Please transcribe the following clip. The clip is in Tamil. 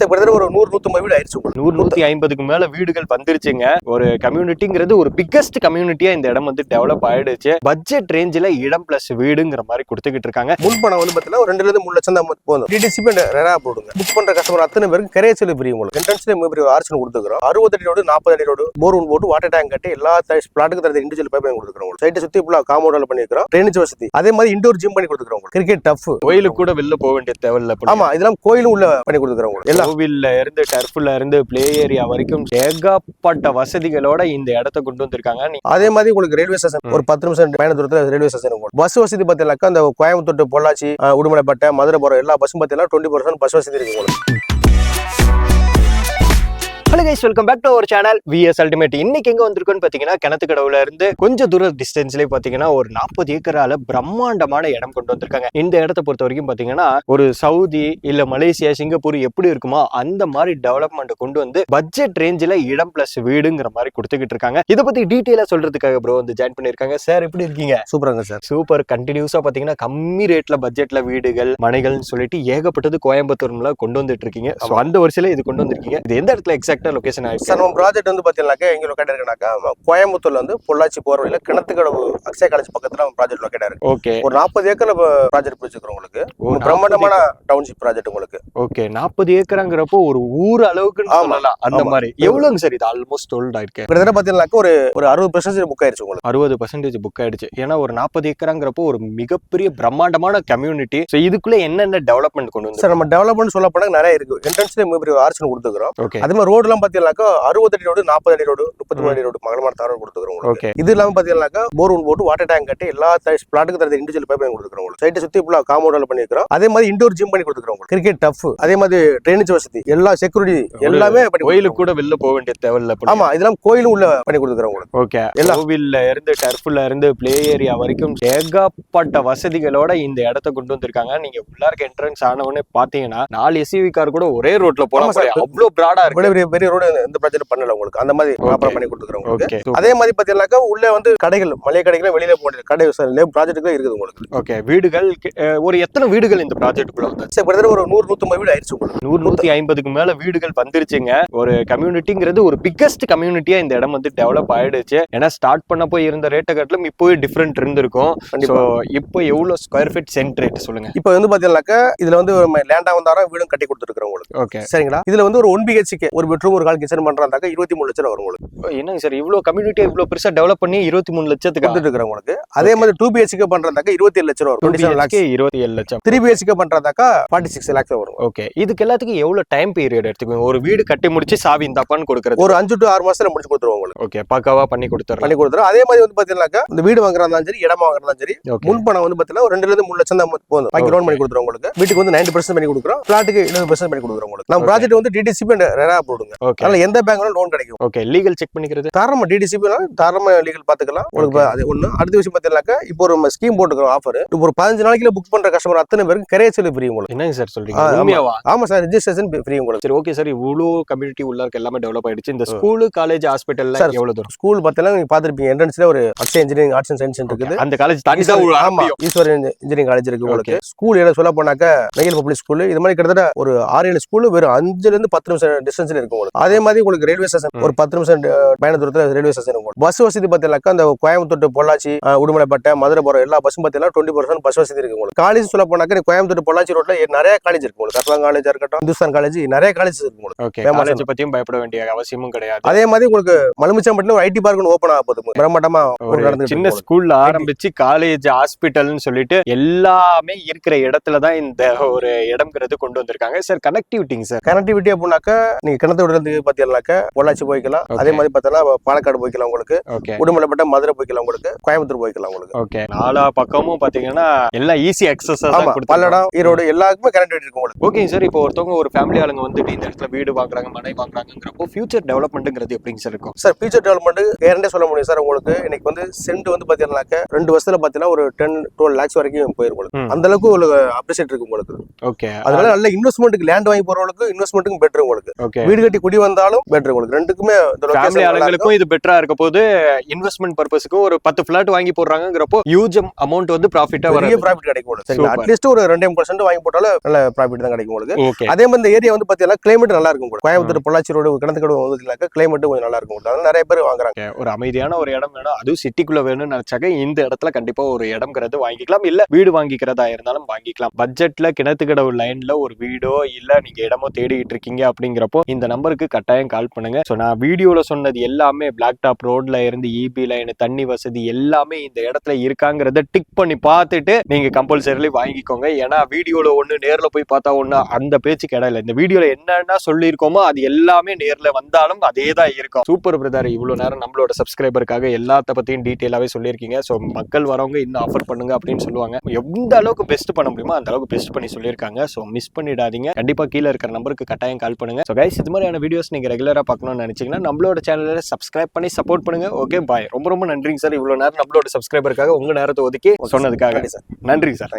சார் கிட்டத்தட்ட ஒரு 100-150 வீடு ஆயிடுச்சு. 100-150க்கு மேல வீடுகள் வந்துருச்சுங்க. ஒரு கம்யூனிட்டிங்கிறது ஒரு பிக்கஸ்ட் கம்யூனிட்டியா இந்த இடம் வந்து டெவலப் ஆயிடுச்சு. பட்ஜெட் ரேஞ்சில இடம் பிளஸ் வீடுங்கிற மாதிரி கொடுத்துக்கிட்டு இருக்காங்க. முன்பணம் வந்து பாத்தீங்கன்னா 2-3 லட்சம் தான் போதும். டிடிசிபி ரேரா போடுங்க. புக் பண்ற கஸ்டமர் அத்தனை பேருக்கு கரையச்சல் ஃப்ரீ. உங்களுக்கு என்ட்ரன்ஸ்ல மிகப்பெரிய ஆர்ச்சன் கொடுத்துக்கிறோம். 60 அடி ரோடு, 40 அடி ரோடு, போர் போட்டு வாட்டர் டேங்க் கட்டி எல்லா பிளாட்டுக்கு தர இண்டிவிஜுவல் பைப் கொடுத்துக்கிறோம். சைட்டை சுத்தி ஃபுல்லா காம்பவுண்ட் பண்ணிக்கிறோம். ட்ரைனேஜ் வசதி, அதே மாதிரி இன்டோர் ஜிம் பண்ணி கொடுத்துக்கிறோம். கிரிக்கெட் டஃப், கோயிலுக்கு கூட வெளில போக வேண்டிய தேவையில்ல. ஆமா, இதெல்லாம் கோயிலும் உள்ள பண்ணி கொடுத்துக்கிறோம். எல்லா கோவில்ல இருந்து டர்ஃப்ல இருந்து பிளே ஏரியா வரைக்கும் ஏகப்பட்ட வசதிகளோட இந்த இடத்தை கொண்டு வந்திருக்காங்க. அதே மாதிரி உங்களுக்கு ரயில்வே ஸ்டேஷன் ஒரு 10 நிமிஷம் பயண தூரத்துல ரயில்வே ஸ்டேஷன். பஸ் வசதி பார்த்தீங்கன்னாக்கா அந்த கோயம்புத்தூர், பொள்ளாச்சி, உடுமலைப்பேட்டை, மதுரை போற எல்லா பஸ்ஸும் பார்த்தீங்கன்னா 20% பஸ் வசதி இருக்கு உங்களுக்கு. Hello guys, welcome back to our channel VS ultimate. இன்னைக்கு எங்க வந்திருக்கோன்னு பாத்தீங்கன்னா கிணத்துக்கடவுல இருந்து கொஞ்சம் தூர டிஸ்டன்ஸ்லயே பாத்தீங்கன்னா ஒரு 40 ஏக்கரால பிரம்மாண்டமான இடம் கொண்டு வந்திருக்காங்க. இந்த இடத்தை பொறுத்த வரைக்கும் பாத்தீங்கன்னா ஒரு சவுதி இல்ல மலேசியா, சிங்கப்பூர் எப்படி இருக்குமோ அந்த மாதிரி டெவலப்மெண்ட் கொண்டு வந்து பட்ஜெட் ரேஞ்சில இடம் பிளஸ் வீடுங்கிற மாதிரி கொடுத்துக்கிட்டு இருக்காங்க. இதை பத்தி டீட்டெயிலா சொல்றதுக்காக ப்ரோ வந்து ஜாயின் பண்ணிருக்காங்க. சார் எப்படி இருக்கீங்க? சூப்பராங்க சார். சூப்பர். கண்டினியூஸா பாத்தீங்கன்னா கம்மி ரேட்ல பட்ஜெட்ல வீடுகள், மனைகள்னு சொல்லிட்டு ஏகப்பட்டது கோயம்புத்தூர்ல கொண்டு வந்துட்டு இருக்கீங்க. அந்த வருஷத்துல இது கொண்டு வந்திருக்கீங்க. இது எந்த இடத்துல எக்ஸாக்ட் லொகேஷன் ஆயிடுச்சு? சார், நம்ம ப்ராஜெக்ட் வந்து பாத்தீங்கன்னாக்கா எங்க லொகேட் இருக்குனாக்கா கோயம்புத்தூர்ல வந்து பொள்ளாச்சி போற வழியில கிணத்துக்கடவு அக்ஷய காலேஜ் பக்கத்துல நம்ம ப்ராஜெக்ட் லொகேட் இருக்கு. ஓகே. ஒரு 40 ஏக்கர்ல ப்ராஜெக்ட் பிடிச்சிருக்கோம் உங்களுக்கு. பிரம்மாண்டமான டவுன்ஷிப் ப்ராஜெக்ட் உங்களுக்கு. ஓகே. 40 ஏக்கராங்கிறப்போ ஒரு ஊர் அளவுக்கு சொல்லலாம். அந்த மாதிரி எவ்வளவுங்க சார் இது? ஆல்மோஸ்ட் சோல்ட் ஆயிருக்கு. கிட்டத்தட்ட பாத்தீங்கன்னாக்கா ஒரு 60% புக் ஆயிடுச்சு உங்களுக்கு. 60% புக் ஆயிடுச்சு. ஏன்னா ஒரு 40 ஏக்கராங்கிறப்போ ஒரு மிகப்பெரிய பிரம்மாண்டமான கம்யூனிட்டி. சோ இதுக்குள்ள என்னென்ன டெவலப்மெண்ட் கொண்டு வந்து? சார், நம்ம டெவலப்மெண்ட் சொல்ல போனா நிறைய இருக்கு. என்ட்ரன்ஸ்ல மிகப்பெரிய ஆர்ச்சன் கொடுத்துக்கிறோம். அதே மாதிரி ரோடு எல்லாம் பாத்தீங்கன்னாக்கா 60 அடி ரோடு, 40 அடி ரோடு, 33 அடி ரோடு மகளமான தாரம் கொடுத்துக்கிறோம். ஓகே. இது இல்லாம பாத்தீங்கன்னாக்கா போர் போட்டு வாட்டர் டேங்க் கட்டி எல்லா பிளாட்டுக்கு தர இண்டிவிஜுவல் பைப் கொடுத்துக்கிறோம். சைட்டை சுத்தி ஃபுல்லா காம்பவுண்ட் பண்ணிக்கிறோம். அதே மாதிரி இன்டோர் ஜிம் பண்ணி கொடுத்துக்கிறோம். கிரிக்கெட் டஃப், அதே மாதிரி ட்ரைனேஜ் வசதி, எல்லா செக்யூரிட்டி எல்லாமே கோயிலுக்கு கூட வெளில போக வேண்டிய தேவையில்ல. ஆமா, இதெல்லாம் கோயிலும் உள்ள பண்ணி கொடுத்துக்கிறோம். ஓகே. கோவில்ல இருந்து டர்ஃப்ல இருந்து பிளே ஏரியா வரைக்கும் ஏகப்பட்ட வசதிகளோட இந்த இடத்தை கொண்டு வந்திருக்காங்க. நீங்க உள்ளார்க்க என்ட்ரன்ஸ் ஆனவனே பாத்தீங்கன்னா 4 SUV கார் கூட ஒரே ரோட்ல போலாம். அவ்வளவு பிராடா இருக்கு. பெரிய ரோடு இந்த ப்ராஜெக்ட் பண்ணல உங்களுக்கு. அந்த மாதிரி ப்ராப்பரா பண்ணி கொடுத்துக்கிறோம் உங்களுக்கு. அதே மாதிரி பாத்தீங்கன்னாக்கா உள்ள வந்து கடைகள், மளிகை கடைகள், வெளியில போன கடை ப்ராஜெக்ட்ல இருக்குது உங்களுக்கு. ஓகே. வீடுகள் ஒரு எத்தனை வீடுகள் இந்த ப்ராஜெக்ட்டுக்குள்ள வந்து? சார், கிட்டத்தட்ட ஒரு 100-150 வீடு ஆயிடுச்சு உங்களுக்கு. 100-150க்கு மேல வீடுகள் வந்துருச்சுங்க. ஒரு கம்யூனிட்டிங்கிறது ஒரு பிக்கஸ்ட் கம்யூனிட்டியா இந்த இடம் வந்து டெவலப் ஆயிடுச்சு. ஏன்னா ஸ்டார்ட் பண்ணப்போ இருந்த ரேட்டை காட்டிலும் இப்போவே டிஃபரெண்ட் இருந்திருக்கும். இப்போ எவ்வளவு ஸ்கொயர் ஃபீட் சென்ட் ரேட் சொல்லுங்க? இப்போ வந்து பாத்தீங்கன்னாக்கா இதுல வந்து லேண்டா வந்தாரம் வீடும் கட்டி கொடுத்துருக்கோம் உங்களுக்கு. ஓகே, சரிங்களா? இதுல வந்து ஒரு 1 BHK ஒரு பெட்ரூம் ஒரு கால் கிச்சன் பண்றாங்க 23 லட்சம் வரும் உங்களுக்கு. என்னங்க சார் இவ்வளவு கம்யூனிட்டியா இவ்வளவு பெருசா டெவலப் பண்ணி 23 லட்சத்துக்கு கொடுத்துட்டு இருக்கிறோம் உங்களுக்கு. அதே மாதிரி 2 BHK பண்றாங்க 27 லட்சம் வரும். 27 லட்சம். 3 BHK பண்றாங்க 46 lakhs வரும். ஓகே. இதுக்கு எல்லாத்துக்கும் எவ்வளவு டைம் பீரியட் எடுத்துக்குங்க? ஒரு வீடு கட்டி முடிச்சு சாவி இந்தாப்பான்னு கொடுக்கறது ஒரு 5 to 6 மாசத்துல முடிச்சு கொடுத்துருவோம் உங்களுக்கு. ஓகே, பக்காவா பண்ணி கொடுத்துறோம். அதே மாதிரி வந்து பாத்தீங்கன்னாக்கா இந்த வீடு வாங்குறதா சரி, இடம் வாங்குறதா சரி, முன்பணம் வந்து பாத்தீங்கன்னா 2-3 லட்சம் தான் போதும். பாக்கி லோன் பண்ணி கொடுத்துருவோம் உங்களுக்கு. வீட்டுக்கு வந்து 90% பண்ணி கொடுக்குறோம். பிளாட்டுக்கு 70% பண்ணி கொடுக்குறோம் உங்களுக்கு. நம்ம ப்ராஜெக்ட் வந்து டிடிசிபி ரேரா போடுங்க. அதனால எந்த பேங்க்ல லோன் கிடைக்கும். ஓகே. லீகல் செக் பண்ணிக்கிறது தாராளமா டிடிசிபி தாராளமா லீகல் பாத்துக்கலாம் உங்களுக்கு. அது ஒண்ணு. அடுத்த விஷயம் பாத்தீங்கன்னாக்கா இப்போ ஒரு ஸ்கீம் போட்டுக்கிறோம் ஆஃபர். இப்போ ஒரு 15 நாளைக்குல புக் பண்ற கஸ்டமர் அத்தனை பேருக்கு கரையச்சல் ஃப்ரீ உங்களுக்கு. என்னங்க சார் சொல்றீங்க? ஆமா சார், ரெஜிஸ்ட்ரேஷன் ஃப்ரீ உங்களுக்கு. சரி, ஓகே சார். இவ்வளவு கம்யூனிட்டி உள்ள இருக்க எல்லாமே டெவலப் ஆயிடுச்சு. இந்த ஸ்கூல், காலேஜ், ஹாஸ்பிடல்ல எவ்வளவு தூரம்? ஸ்கூல் பார்த்தீங்கன்னா நீங்க பாத்துருப்பீங்க, என்ட்ரன்ஸ்ல ஒரு Akshay engineering arts and science இருக்குது. அந்த காலேஜ் தாண்டி தான் ஈஸ்வர் இன்ஜினியரிங் காலேஜ் இருக்கு உங்களுக்கு. ஸ்கூல் ஏரியா சொல்ல போனாக்க நெகில் பப்ளிக் ஸ்கூல், இது மாதிரி கிட்டத்தட்ட ஒரு 6-7 ஸ்கூல் வெறும் 5 to 10 நிமிஷம் டிஸ்டன்ஸ்ல இருக்கு உங்களுக்கு. அதே மாதிரி உங்களுக்கு ரயில்வே ஸ்டேஷன் ஒரு 10 நிமிஷம் பயண தூரத்துல ரயில்வே ஸ்டேஷன் உங்களுக்கு. பஸ் வசதி பாத்தீங்கன்னாக்கா அந்த கோயம்புத்தூர், பொள்ளாச்சி, உடுமலைப்பேட்டை, மதுரை போற எல்லா பஸ்ஸும் பாத்தீங்கன்னா 20% பஸ் வசதி இருக்கு உங்களுக்கு. காலேஜ் சொல்ல போனாக்க கோயம்புத்தூர், பொள்ளாச்சி ரோட்ல நிறைய காலேஜ் இருக்கு உங்களுக்கு. கர்வாங் காலேஜா இருக்கட்டும், இந்துஸ்தான் காலேஜ், நிறைய காலேஜ் இருக்கு உங்களுக்கு. ஓகே. காலேஜ் பத்தியும் பயப்பட வேண்டிய அவசியமும் கிடையாது. அதே மாதிரி உங்களுக்கு மலுமிச்சம்பட்டில ஒரு ஐடி பார்க் ஓபன் ஆக போகுது. பிரம்மாண்டமா ஒரு சின்ன ஸ்கூல்ல ஆரம்பிச்சு காலேஜ், ஹாஸ்பிட்டல்னு சொல்லிட்டு எல்லாமே இருக்கிற இடத்துல தான் இந்த ஒரு இடம்ங்கிறது கொண்டு வந்திருக்காங்க. Sir கனெக்டிவிட்டிங்க sir? கனெக்டிவிட்டி அப்படின்னாக்கா நீங்க கிணத்தோட இருந்து பாத்தீங்கன்னாக்கா பொள்ளாச்சி போய்க்கலாம். அதே மாதிரி பார்த்தா பாலக்காடு போய்க்கலாம் உங்களுக்கு. உடுமலைப்பேட்டை, மதுரை போய்க்கலாம் உங்களுக்கு. கோயம்புத்தூர் போய்க்கலாம் உங்களுக்கு. ஓகே. நாலா பக்கமும் பாத்தீங்கன்னா எல்லாம் ஈஸி அக்சஸ். பல்லடம், ஈரோடு எல்லாருக்குமே கனெக்டிவிட்டி இருக்கு உங்களுக்கு. Okay sir. இப்போ ஒருத்தவங்க ஒரு ஃபேமிலி ஆளுங்க வந்துட்டு இந்த இடத்துல வீடு வாங்குறாங்க, மனை வாங்குறாங்கிறப்போ ஃபியூச்சர் டெவலப்மெண்ட்ங்கிறது எப்படிங்க சார் இருக்கும்? சார் ஃபியூச்சர் டெவலப்மெண்ட் கேரண்டே சொல்ல முடியும் சார் உங்களுக்கு. இன்னைக்கு வந்து சென்ட் வந்து பாத்தீங்கன்னாக்கா 2 வருஷத்துல பாத்தீங்கன்னா ஒரு 10-12 lakhs வரைக்கும் போயிருக்கும். அந்த அளவுக்கு உங்களுக்கு அப்ரிசியேட் இருக்கு உங்களுக்கு. ஓகே. அதனால நல்ல இன்வெஸ்ட்மெண்ட்டுக்கு லேண்ட் வாங்கி போறவங்களுக்கு இன்வெஸ்ட்மெண்ட்டுக்கு பெட்டர் உங்களுக்கு. ஓகே. வீடு கட்டி குடி வந்தாலும் பெட்டர் உங்களுக்கு ரெண்டுக்குமே இந்த location ஃபேமிலி நல்லா இருக்கும். ஆளுங்களுக்கும் இது பெட்டரா இருக்க போது, இன்வெஸ்ட்மெண்ட் பர்பஸ்க்கு ஒரு 10 பிளாட் வாங்கி போடுறாங்கங்கிறப்போ ஹியூஜ் அமௌண்ட் வந்து ப்ராஃபிட்டா பெரிய வரும். ப்ராஃபிட் கிடைக்கும் உங்களுக்கு சரிங்களா Super. அட்லீஸ்ட் ஒரு 2% வாங்கி போட்டாலும் நல்ல ப்ராஃபிட் தான் கிடைக்கும் உங்களுக்கு ஓகே. அதே மாதிரி இந்த ஏரியா வந்து பாத்தீங்கன்னா கிளைமேட் நல்லா இருக்கும் உங்களுக்கு கோயம்புத்தூர் பொள்ளாச்சி ரோடு கிணத்துக்கடவு வந்து கிளைமேட் கொஞ்சம் நல்லா இருக்கும் உங்களுக்கு அதனால நிறைய பேர் வாங்குறாங்க ஒரு அமைதியான ஒரு இடம் வேணும், அதுவும் சிட்டிக்குள்ள வேணும்னு நினைச்சாக்க இந்த இடத்துல கண்டிப்பா ஒரு இடம்ங்கிறது வாங்கிக்கலாம், இல்ல வீடு வாங்கிக்கிறதா இருந்தாலும் வாங்கிக்கலாம். பட்ஜெட்ல கிணத்துக்கடவு லைன்ல ஒரு வீடோ இல்ல நீங்க இடமோ தேடிட்டு இருக்கீங்க அப்படிங்கிறப்போ இந்த நம்பருக்கு கட்டாயம் கால் பண்ணுங்க. ஸோ நான் வீடியோல சொன்னது எல்லாமே பிளாக் டாப் ரோட்ல இருந்து இபி லைன் தண்ணி வசதி எல்லாமே இந்த இடத்துல இருக்காங்கிறத டிக் பண்ணி பார்த்துட்டு நீங்க கம்பல்சரிலி வாங்கிக்கோங்க. ஏன்னா வீடியோல ஒண்ணு நேர்ல போய் பார்த்தா ஒண்ணு அந்த பேச்சு கிடையாது. இந்த வீடியோல என்னென்ன சொல்லியிருக்கோமோ அது எல்லாமே நேர்ல வந்தாலும் அதே தான் இருக்கும். சூப்பர் பிரதர், இவ்வளவு நேரம் நம்மளோட சப்ஸ்கிரைபருக்காக எல்லாத்த பத்தியும் டீட்டெயிலாவே சொல்லியிருக்கீங்க. ஸோ மக்கள் வரவங்க இன்னும் ஆஃபர் பண்ணுங்க அப்படின்னு சொல்லுவாங்க. எந்த அளவுக்கு பெஸ்ட் பண்ண முடியுமோ அந்த அளவுக்கு பெஸ்ட் பண்ணி சொல்லியிருக்காங்க. ஸோ மிஸ் பண்ணிடாதீங்க. கண்டிப்பா கீழே இருக்கிற நம்பருக்கு கட்டாயம் கால் பண்ணுங்க. ஸோ கைஸ், இது மாதிரியான வீடியோஸ் நீங்க ரெகுலரா பார்க்கணும்னு நினைச்சீங்கன்னா நம்மளோட சேனலை சப்ஸ்கிரைப் பண்ணி சப்போர்ட் பண்ணுங்க. Okay bye. ரொம்ப ரொம்ப நன்றிங்க சார், இவ்வளவு நேரம் நம்மளோட சப்ஸ்கிரைபருக்காக உங்க நேரத்தை ஒதுக்கி சொன்னதுக்காக. நன்றி சார்.